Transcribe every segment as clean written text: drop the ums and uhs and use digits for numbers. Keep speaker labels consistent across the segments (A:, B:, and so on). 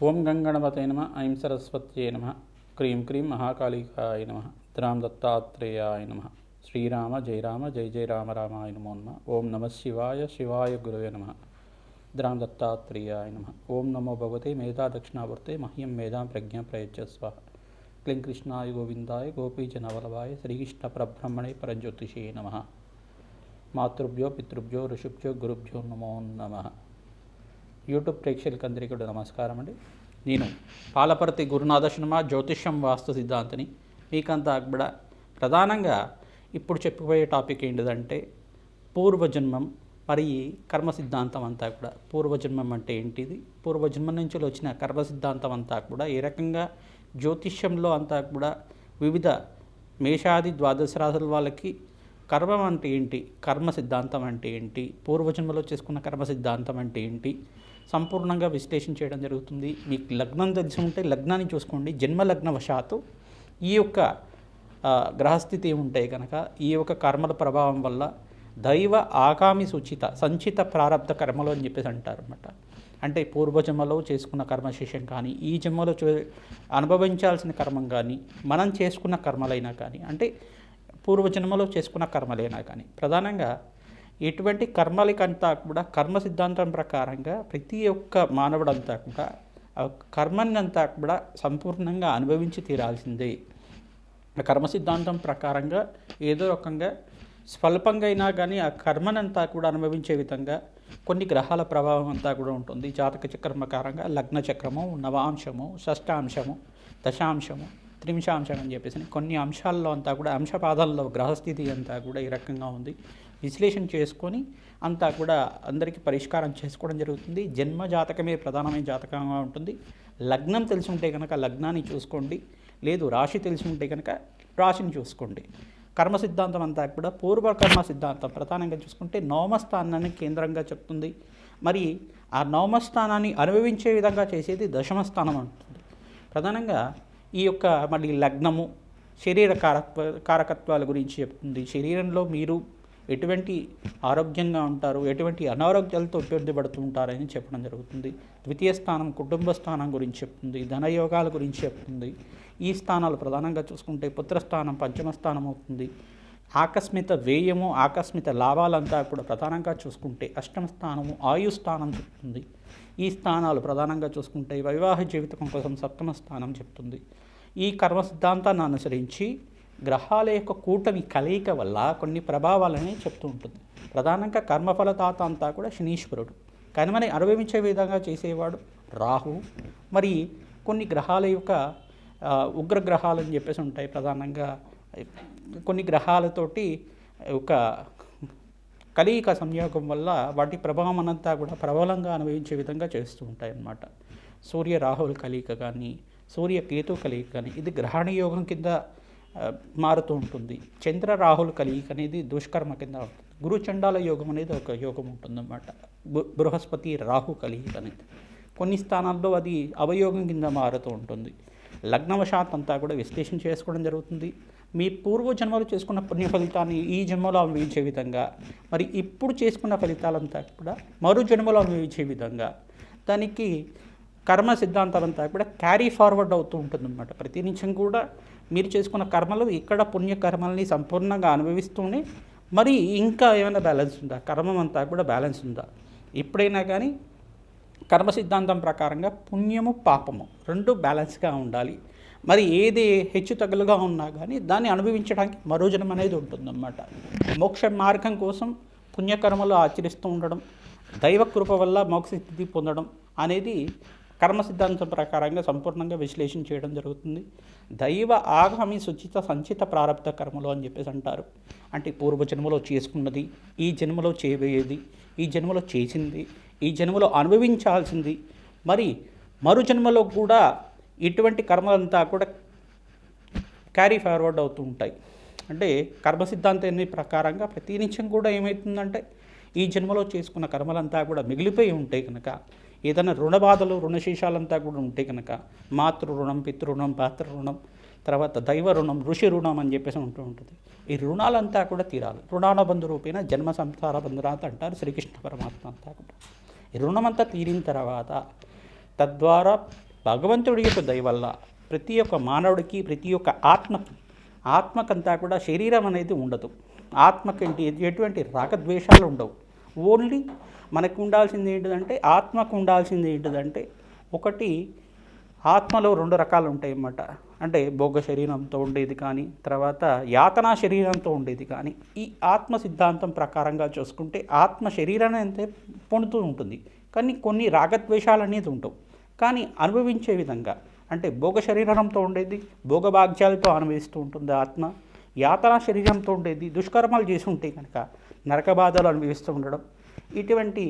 A: ఓం గంగణపతే నమ ఐం సరస్వత్యే నమ క్రీం క్రీం మహాకాళికాయ నమ ద్రాం దత్తాత్రేయాయ నమ శ్రీరామ జయ రామ జయ జయ రామ రామాయ నమో నమ ఓం నమ శివాయ శివాయ గురవే నమ ద్రాం దత్తాత్రేయాయ నమ ఓం నమో భగవతే మేధా దక్షిణావర్తే మహ్యం మేధాం ప్రజ్ఞా ప్రయచ్చస్వ క్లీం కృష్ణాయ గోవిందాయ గోపీజనవల్లభాయ శ్రీకృష్ణ పరబ్రహ్మణే పరంజ్యోతిషే నమ మాతృభ్యో పితృభ్యో ఋషిభ్యో గురుభ్యో నమో నమ. యూట్యూబ్ ప్రేక్షకులందరికీ కూడా నమస్కారం అండి. నేను పాలపర్తి గురునాథ శర్మ జ్యోతిష్యం వాస్తు సిద్ధాంతిని. మీకంతా కూడా ప్రధానంగా ఇప్పుడు చెప్పబోయే టాపిక్ ఏంటిదంటే పూర్వజన్మం మరి కర్మ సిద్ధాంతం అంతా కూడా. పూర్వజన్మం అంటే ఏంటిది, పూర్వజన్మం నుంచి వచ్చిన కర్మ సిద్ధాంతం అంతా కూడా ఏ రకంగా జ్యోతిష్యంలో అంతా కూడా వివిధ మేషాది ద్వాదశ రాశుల వాళ్ళకి కర్మం అంటే ఏంటి, కర్మ సిద్ధాంతం అంటే ఏంటి, పూర్వజన్మలో చేసుకున్న కర్మ సిద్ధాంతం అంటే ఏంటి సంపూర్ణంగా విశ్లేషణ చేయడం జరుగుతుంది. మీకు లగ్నం తెలిసి ఉంటే లగ్నాన్ని చూసుకోండి. జన్మ లగ్నవశాత్తు ఈ యొక్క గ్రహస్థితి ఉంటాయి కనుక ఈ యొక్క కర్మల ప్రభావం వల్ల దైవ ఆగామి సూచిత సంచిత ప్రారంధ కర్మలు అని చెప్పేసి అంటారు అన్నమాట. అంటే పూర్వజన్మలో చేసుకున్న కర్మశేషం కానీ ఈ జన్మలో అనుభవించాల్సిన కర్మం కానీ మనం చేసుకున్న కర్మలైనా కానీ అంటే పూర్వజన్మలో చేసుకున్న కర్మలైనా కానీ ప్రధానంగా ఎటువంటి కర్మలకంతా కూడా కర్మ సిద్ధాంతం ప్రకారంగా ప్రతి ఒక్క మానవుడంతా కూడా కర్మని అంతా కూడా సంపూర్ణంగా అనుభవించి తీరాల్సిందే. కర్మ సిద్ధాంతం ప్రకారంగా ఏదో రకంగా స్వల్పంగా అయినా కానీ ఆ కర్మనంతా కూడా అనుభవించే విధంగా కొన్ని గ్రహాల ప్రభావం అంతా కూడా ఉంటుంది. జాతక చక్రం ప్రకారంగా లగ్న చక్రము, నవాంశము, షష్టాంశము, దశాంశము, త్రింశాంశం అని చెప్పేసి కొన్ని అంశాల్లో అంతా కూడా అంశపాదాల్లో గ్రహస్థితి అంతా కూడా ఈ రకంగా ఉంది. విశ్లేషణ చేసుకొని అంతా కూడా అందరికీ పరిష్కారం చేసుకోవడం జరుగుతుంది. జన్మ జాతకమే ప్రధానమైన జాతకంగా ఉంటుంది. లగ్నం తెలిసి ఉంటే కనుక లగ్నాన్ని చూసుకోండి, లేదు రాశి తెలిసి ఉంటే కనుక రాశిని చూసుకోండి. కర్మ సిద్ధాంతం అంతా కూడా పూర్వకర్మ సిద్ధాంతం ప్రధానంగా చూసుకుంటే నవమస్థానాన్ని కేంద్రంగా చెప్తుంది. మరి ఆ నవమస్థానాన్ని అనుభవించే విధంగా చేసేది దశమస్థానం అంటుంది. ప్రధానంగా ఈ యొక్క మళ్ళీ లగ్నము శరీర కారకత్వాల గురించి చెప్తుంది. శరీరంలో మీరు ఎటువంటి ఆరోగ్యంగా ఉంటారు, ఎటువంటి అనారోగ్యాలతో ఇబ్బంది పడుతూ ఉంటారని చెప్పడం జరుగుతుంది. ద్వితీయ స్థానం కుటుంబ స్థానం గురించి చెప్తుంది, ధనయోగాల గురించి చెప్తుంది. ఈ స్థానాలు ప్రధానంగా చూసుకుంటే పుత్రస్థానం పంచమ స్థానం అవుతుంది. ఆకస్మిక వ్యయము ఆకస్మిక లాభాలంతా కూడా ప్రధానంగా చూసుకుంటే అష్టమ స్థానము ఆయు స్థానం చెప్తుంది. ఈ స్థానాలు ప్రధానంగా చూసుకుంటే వివాహ జీవితం కోసం సప్తమ స్థానం చెప్తుంది. ఈ కర్మ సిద్ధాంతాన్ని అనుసరించి గ్రహాల యొక్క కూటమి కలయిక వల్ల కొన్ని ప్రభావాలని చెప్తూ ఉంటుంది. ప్రధానంగా కర్మఫలదాత అంతా కూడా శనీశ్వరుడు, కానీ మనం అనుభవించే విధంగా చేసేవాడు రాహు. మరి కొన్ని గ్రహాల యొక్క ఉగ్రగ్రహాలు అని చెప్పేసి ఉంటాయి. ప్రధానంగా కొన్ని గ్రహాలతోటి ఒక కలయిక సంయోగం వల్ల వాటి ప్రభావం అంతా కూడా ప్రబలంగా అనుభవించే విధంగా చేస్తూ ఉంటాయి అన్నమాట. సూర్య రాహుల కలయిక కానీ సూర్య కేతు కలయిక కానీ ఇది గ్రహణ యోగం కింద మారుతూ ఉంటుంది. చంద్ర రాహుల కలయిక అనేది దుష్కర్మ కింద ఉంటుంది. గురు చండాల యోగం అనేది ఒక యోగం ఉంటుందన్నమాట. బృహస్పతి రాహు కలయిక అనేది కొన్ని స్థానాల్లో అది అవయోగం కింద మారుతూ ఉంటుంది. లగ్నవశాత్ అంతా కూడా విశ్లేషణ చేసుకోవడం జరుగుతుంది. మీ పూర్వజన్మలు చేసుకున్న పుణ్య ఫలితాన్ని ఈ జన్మలో అనుభవించే విధంగా, మరి ఇప్పుడు చేసుకున్న ఫలితాలంతా కూడా మరో జన్మలో అనుభవించే విధంగా దానికి కర్మ సిద్ధాంతం అంతా కూడా క్యారీ ఫార్వర్డ్ అవుతూ ఉంటుందన్నమాట. ప్రతి నిమిషం కూడా మీరు చేసుకున్న కర్మలు ఇక్కడ పుణ్యకర్మల్ని సంపూర్ణంగా అనుభవిస్తూనే మరి ఇంకా ఏమైనా బ్యాలెన్స్ ఉందా, కర్మం అంతా కూడా బ్యాలెన్స్ ఉందా. ఎప్పుడైనా కానీ కర్మ సిద్ధాంతం ప్రకారంగా పుణ్యము పాపము రెండు బ్యాలెన్స్గా ఉండాలి. మరి ఏది హెచ్చు తగులుగా ఉన్నా కానీ దాన్ని అనుభవించడానికి మరో జన్మ అనేది ఉంటుందన్నమాట. మోక్ష మార్గం కోసం పుణ్యకర్మలు ఆచరిస్తూ ఉండడం, దైవ కృప వల్ల మోక్ష స్థితి పొందడం అనేది కర్మ సిద్ధాంతం ప్రకారంగా సంపూర్ణంగా విశ్లేషణ చేయడం జరుగుతుంది. దైవ ఆగామి సుచిత సంచిత ప్రారంధ కర్మలు అని చెప్పేసి అంటారు. అంటే పూర్వజన్మలో చేసుకున్నది, ఈ జన్మలో చేయబోయేది, ఈ జన్మలో చేసింది, ఈ జన్మలో అనుభవించాల్సింది, మరి మరు జన్మలో కూడా ఇటువంటి కర్మలంతా కూడా క్యారీ ఫార్వర్డ్ అవుతూ ఉంటాయి. అంటే కర్మ సిద్ధాంతాన్ని ప్రకారంగా ప్రతి నిత్యం కూడా ఏమవుతుందంటే ఈ జన్మలో చేసుకున్న కర్మలంతా కూడా మిగిలిపోయి ఉంటాయి కనుక ఏదైనా రుణ బాధలు రుణశేషాలంతా కూడా ఉంటాయి కనుక మాతృ రుణం, పితృ పాత్ర రుణం, తర్వాత దైవ రుణం, ఋషి రుణం అని చెప్పేసి ఉంటూ ఉంటుంది. ఈ రుణాలంతా కూడా తీరాలి. రుణానుబంధ రూపేణ జన్మ సంసార బంధురాత అంటారు శ్రీకృష్ణ పరమాత్మ అంతా కూడా. ఈ రుణమంతా తీరిన తర్వాత తద్వారా భగవంతుడి యొక్క దయ వల్ల ప్రతి ఒక్క మానవుడికి, ప్రతి ఒక్క ఆత్మకంతా కూడా శరీరం అనేది ఉండదు. ఆత్మకి ఎటువంటి రాగద్వేషాలు ఉండవు. ఓన్లీ మనకు ఉండాల్సింది ఏంటిదంటే, ఆత్మకు ఉండాల్సింది ఏంటిదంటే, ఒకటి ఆత్మలో 2 రకాలు ఉంటాయి అన్నమాట. అంటే భోగ శరీరంతో ఉండేది కానీ, తర్వాత యాతనా శరీరంతో ఉండేది కానీ. ఈ ఆత్మ సిద్ధాంతం ప్రకారంగా చూసుకుంటే ఆత్మ శరీరాన్ని అంతే పొందుతూ ఉంటుంది, కానీ కొన్ని రాగద్వేషాలు అనేది ఉండవు. కానీ అనుభవించే విధంగా, అంటే భోగ శరీరంతో ఉండేది భోగభాగ్యాలతో అనుభవిస్తూ ఉంటుంది ఆత్మ. యాతనా శరీరంతో ఉండేది దుష్కర్మాలు చేసి ఉంటే కనుక నరక బాధలు అనుభవిస్తూ ఉండడం. ఇటువంటి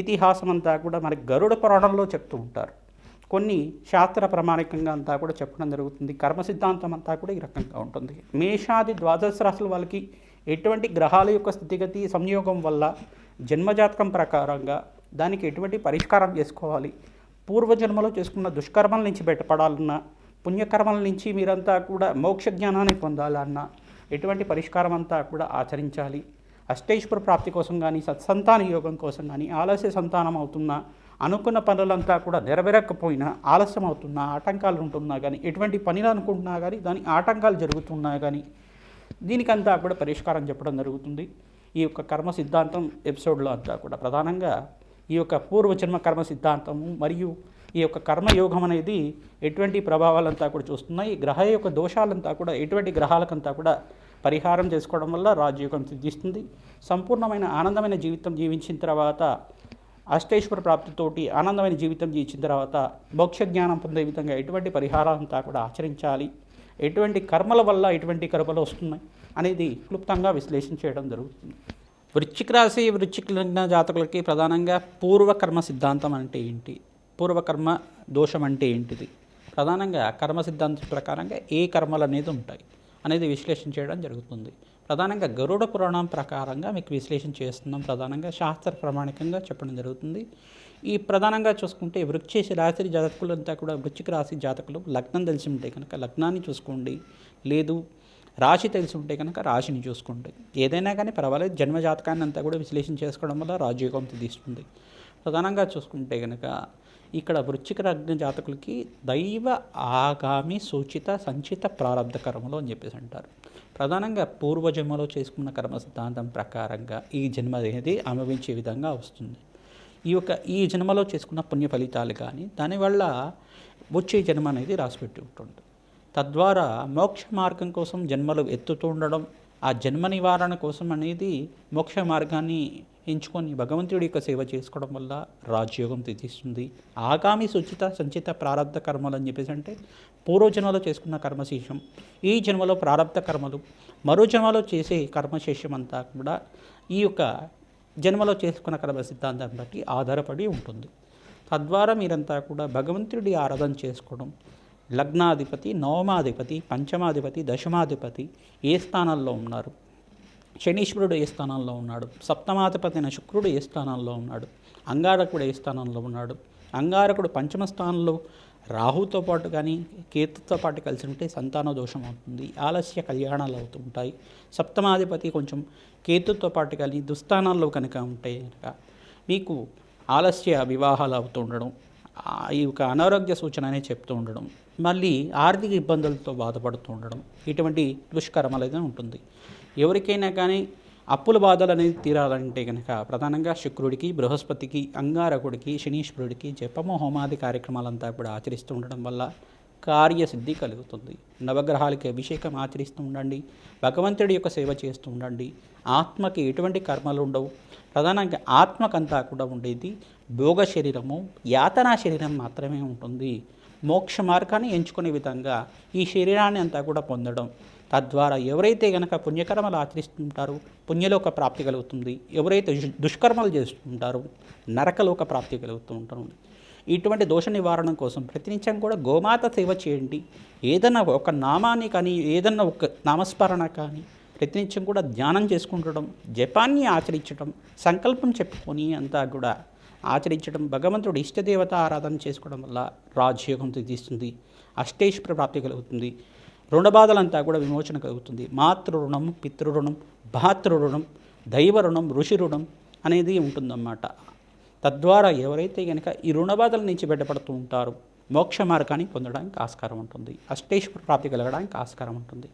A: ఇతిహాసం అంతా కూడా మనకి గరుడ పురాణంలో చెప్తూ ఉంటారు. కొన్ని శాస్త్ర ప్రామాణికంగా అంతా కూడా చెప్పడం జరుగుతుంది. కర్మ సిద్ధాంతం అంతా కూడా ఈ రకంగా ఉంటుంది. మేషాది ద్వాదశ రాశుల వాళ్ళకి ఎటువంటి గ్రహాల యొక్క స్థితిగతి సంయోగం వల్ల జన్మజాతకం ప్రకారంగా దానికి ఎటువంటి పరిష్కారం చేసుకోవాలి, పూర్వజన్మలో చేసుకున్న దుష్కర్మల నుంచి బయటపడాలన్నా, పుణ్యకర్మల నుంచి మీరంతా కూడా మోక్ష జ్ఞానాన్ని పొందాలన్నా ఎటువంటి పరిష్కారం అంతా కూడా ఆచరించాలి. అష్టైశ్వర ప్రాప్తి కోసం కానీ, సత్సంతాన యోగం కోసం కానీ, ఆలస్య సంతానం అవుతున్నా, అనుకున్న పనులంతా కూడా నెరవేరకపోయినా, ఆలస్యం అవుతున్నా, ఆటంకాలు ఉంటున్నా కానీ, ఎటువంటి పనిలు అనుకుంటున్నా కానీ దాని ఆటంకాలు జరుగుతున్నా కానీ దీనికంతా కూడా పరిష్కారం చెప్పడం జరుగుతుంది. ఈ యొక్క కర్మ సిద్ధాంతం ఎపిసోడ్లో అంతా కూడా ప్రధానంగా ఈ యొక్క పూర్వజన్మ కర్మ సిద్ధాంతము మరియు ఈ యొక్క కర్మయోగం అనేది ఎటువంటి ప్రభావాలంతా కూడా చూస్తున్నాయి. గ్రహ యొక్క దోషాలంతా కూడా ఎటువంటి గ్రహాలకంతా కూడా పరిహారం చేసుకోవడం వల్ల రాజయోగం సిద్ధిస్తుంది. సంపూర్ణమైన ఆనందమైన జీవితం జీవించిన తర్వాత, అష్టైశ్వర ప్రాప్తితోటి ఆనందమైన జీవితం జీవించిన తర్వాత మోక్ష జ్ఞానం పొందే విధంగా ఎటువంటి పరిహారాలంతా కూడా ఆచరించాలి, ఎటువంటి కర్మల వల్ల ఎటువంటి కర్మలు వస్తున్నాయి అనేది క్లుప్తంగా విశ్లేషణ చేయడం జరుగుతుంది. వృశ్చిక రాశి, వృశ్చిక లగ్న జాతకులకి ప్రధానంగా పూర్వకర్మ సిద్ధాంతం అంటే ఏంటి, పూర్వకర్మ దోషం అంటే ఏంటిది, ప్రధానంగా కర్మ సిద్ధాంతం ప్రకారంగా ఏ కర్మలు అనేది ఉంటాయి అనేది విశ్లేషణ చేయడం జరుగుతుంది. ప్రధానంగా గరుడ పురాణం ప్రకారంగా మీకు విశ్లేషణ చేస్తున్నాం. ప్రధానంగా శాస్త్ర ప్రామాణికంగా చెప్పడం జరుగుతుంది. ఈ ప్రధానంగా చూసుకుంటే వృశ్చిక రాశి జాతకులంతా కూడా, వృశ్చిక రాశి జాతకులు లగ్నం తెలిసి ఉంటే కనుక లగ్నాన్ని చూసుకోండి, లేదు రాశి తెలిసి ఉంటే కనుక రాశిని చూసుకోండి. ఏదైనా కానీ పర్వాలేదు, జన్మజాతకాన్ని అంతా కూడా విశ్లేషణ చేసుకోవడం వల్ల రాజయోగం తీస్తుంది. ప్రధానంగా చూసుకుంటే కనుక ఇక్కడ వృశ్చిక లగ్న జాతకులకి దైవ ఆగామి సూచిత సంచిత ప్రారంధ కర్మలు అని చెప్పేసి అంటారు. ప్రధానంగా పూర్వజన్మలో చేసుకున్న కర్మ సిద్ధాంతం ప్రకారంగా ఈ జన్మ అనేది అనుభవించే విధంగా వస్తుంది. ఈ జన్మలో చేసుకున్న పుణ్య ఫలితాలు కానీ దానివల్ల వచ్చే జన్మ అనేది రాసిపెట్టి ఉంటుంది. తద్వారా మోక్ష మార్గం కోసం జన్మలు ఎత్తుతూ ఉండడం, ఆ జన్మ నివారణ కోసం అనేది మోక్ష మార్గాన్ని ఎంచుకొని భగవంతుడి యొక్క సేవ చేసుకోవడం వల్ల రాజయోగం తీస్తుంది. ఆగామి సుచిత సంచిత ప్రారంధ కర్మలు అని చెప్పేసి అంటే పూర్వజన్మలో చేసుకున్న కర్మశేషం, ఈ జన్మలో ప్రారంధ కర్మలు, మరో జన్మలో చేసే కర్మశేషం అంతా కూడా ఈ యొక్క జన్మలో చేసుకున్న కర్మ సిద్ధాంతం బట్టి ఆధారపడి ఉంటుంది. తద్వారా మీరంతా కూడా భగవంతుడి ఆరాధన చేసుకోవడం, లగ్నాధిపతి, నవమాధిపతి, పంచమాధిపతి, దశమాధిపతి ఏ స్థానాల్లో ఉన్నారు, శనీశ్వరుడు ఏ స్థానంలో ఉన్నాడు, సప్తమాధిపతి అయిన శుక్రుడు ఏ స్థానంలో ఉన్నాడు, అంగారకుడు ఏ స్థానంలో ఉన్నాడు, అంగారకుడు పంచమ స్థానంలో రాహుతో పాటు కానీ కేతుతో పాటు కలిసి ఉంటే సంతాన దోషం అవుతుంది, ఆలస్య కళ్యాణాలు అవుతుంటాయి. సప్తమాధిపతి కొంచెం కేతుతో పాటు కానీ దుస్థానాల్లో కనుక ఉంటే కనుక మీకు ఆలస్య వివాహాలు అవుతూ ఉండడం, ఈ యొక్క అనారోగ్య సూచన అనేది చెప్తూ ఉండడం, మళ్ళీ ఆర్థిక ఇబ్బందులతో బాధపడుతూ ఉండడం, ఇటువంటి దుష్కర్మలు అయితే ఉంటుంది. ఎవరికైనా కానీ అప్పుల బాధలు అనేది తీరాలంటే కనుక ప్రధానంగా శుక్రుడికి, బృహస్పతికి, అంగారకుడికి, శనీశ్వరుడికి జపము హోమాది కార్యక్రమాలంతా కూడా ఆచరిస్తూ ఉండడం వల్ల కార్యసిద్ధి కలుగుతుంది. నవగ్రహాలకి అభిషేకం ఆచరిస్తూ ఉండండి, భగవంతుడి యొక్క సేవ చేస్తూ ఉండండి. ఆత్మకి ఎటువంటి కర్మలు ఉండవు. ప్రధానంగా ఆత్మకంతా కూడా ఉండేది భోగ శరీరము, యాతనా శరీరం మాత్రమే ఉంటుంది. మోక్ష మార్గాన్ని ఎంచుకునే విధంగా ఈ శరీరాన్ని అంతా కూడా పొందడం, తద్వారా ఎవరైతే కనుక పుణ్యకర్మలు ఆచరిస్తుంటారో పుణ్యలోక ప్రాప్తి కలుగుతుంది, ఎవరైతే దుష్కర్మలు చేస్తుంటారో నరకలోక ప్రాప్తి కలుగుతూ ఉంటారు. ఇటువంటి దోష నివారణ కోసం ప్రతినిత్యం కూడా గోమాత సేవ చేయండి. ఏదన్నా ఒక నామాన్ని కానీ, ఏదన్నా ఒక నామస్మరణ కానీ ప్రతినిత్యం కూడా ధ్యానం చేసుకుంటడం, జపాన్ని ఆచరించడం, సంకల్పం చెప్పుకొని అంతా కూడా ఆచరించడం, భగవంతుడు ఇష్టదేవత ఆరాధన చేసుకోవడం వల్ల రాజయోగం తీస్తుంది, అష్టైశ్వర ప్రాప్తి కలుగుతుంది, రుణబాధలంతా కూడా విమోచన కలుగుతుంది. మాతృ రుణం, పితృ రుణం, భాతృ రుణం, దైవ రుణం, ఋషి రుణం అనేది ఉంటుందన్నమాట.
B: తద్వారా ఎవరైతే కనుక ఈ రుణబాధల నుంచి బయటపడుతూ ఉంటారో మోక్ష మార్గాన్ని పొందడానికి ఆస్కారం ఉంటుంది. అష్టేశ్వర ప్రాప్తి కలగడానికి ఆస్కారం ఉంటుంది.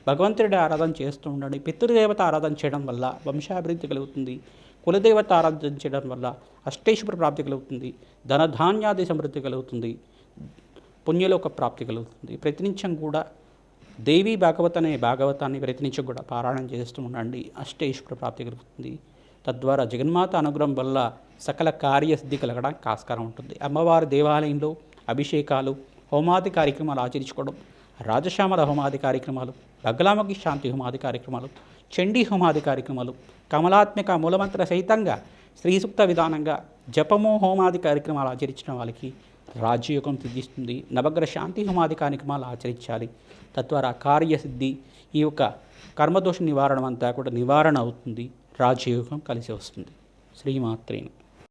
B: భగవంతుడి ఆరాధన చేస్తూ ఉండండి. పితృదేవత ఆరాధన చేయడం వల్ల వంశాభివృద్ధి కలుగుతుంది. కులదేవత ఆరాధన చేయడం వల్ల అష్టేశ్వర ప్రాప్తి కలుగుతుంది. ధనధాన్యాది సమృద్ధి కలుగుతుంది. పుణ్యలోక ప్రాప్తి కలుగుతుంది. ప్రతినిత్యం కూడా దేవి భాగవత అనే భాగవతాన్ని ప్రతినిత్యం కూడా పారాయణం చేస్తూ ఉండండి. అష్టేశ్వర ప్రాప్తి కలుగుతుంది. తద్వారా జగన్మాత అనుగ్రహం వల్ల సకల కార్యసిద్ధి కలగడానికి ఆస్కారం ఉంటుంది. అమ్మవారి దేవాలయంలో అభిషేకాలు, హోమాది కార్యక్రమాలు ఆచరించుకోవడం, రాజశ్యామల హోమాది కార్యక్రమాలు, బగలాముఖి శాంతి హోమాది కార్యక్రమాలు, చండీ హోమాది కార్యక్రమాలు, కమలాత్మక మూలమంత్ర సహితంగా శ్రీసూక్త విధానంగా జపము హోమాది కార్యక్రమాలు ఆచరించిన వాళ్ళకి రాజ్యయోగం సిద్ధిస్తుంది. నవగ్రహ శాంతి హోమాది కార్యక్రమాలు ఆచరించాలి. తద్వారా కార్యసిద్ధి, ఈ యొక్క కర్మదోష నివారణ అంతా కూడా నివారణ అవుతుంది. రాజయోగం కలిసి వస్తుంది. శ్రీమాత్రేణ.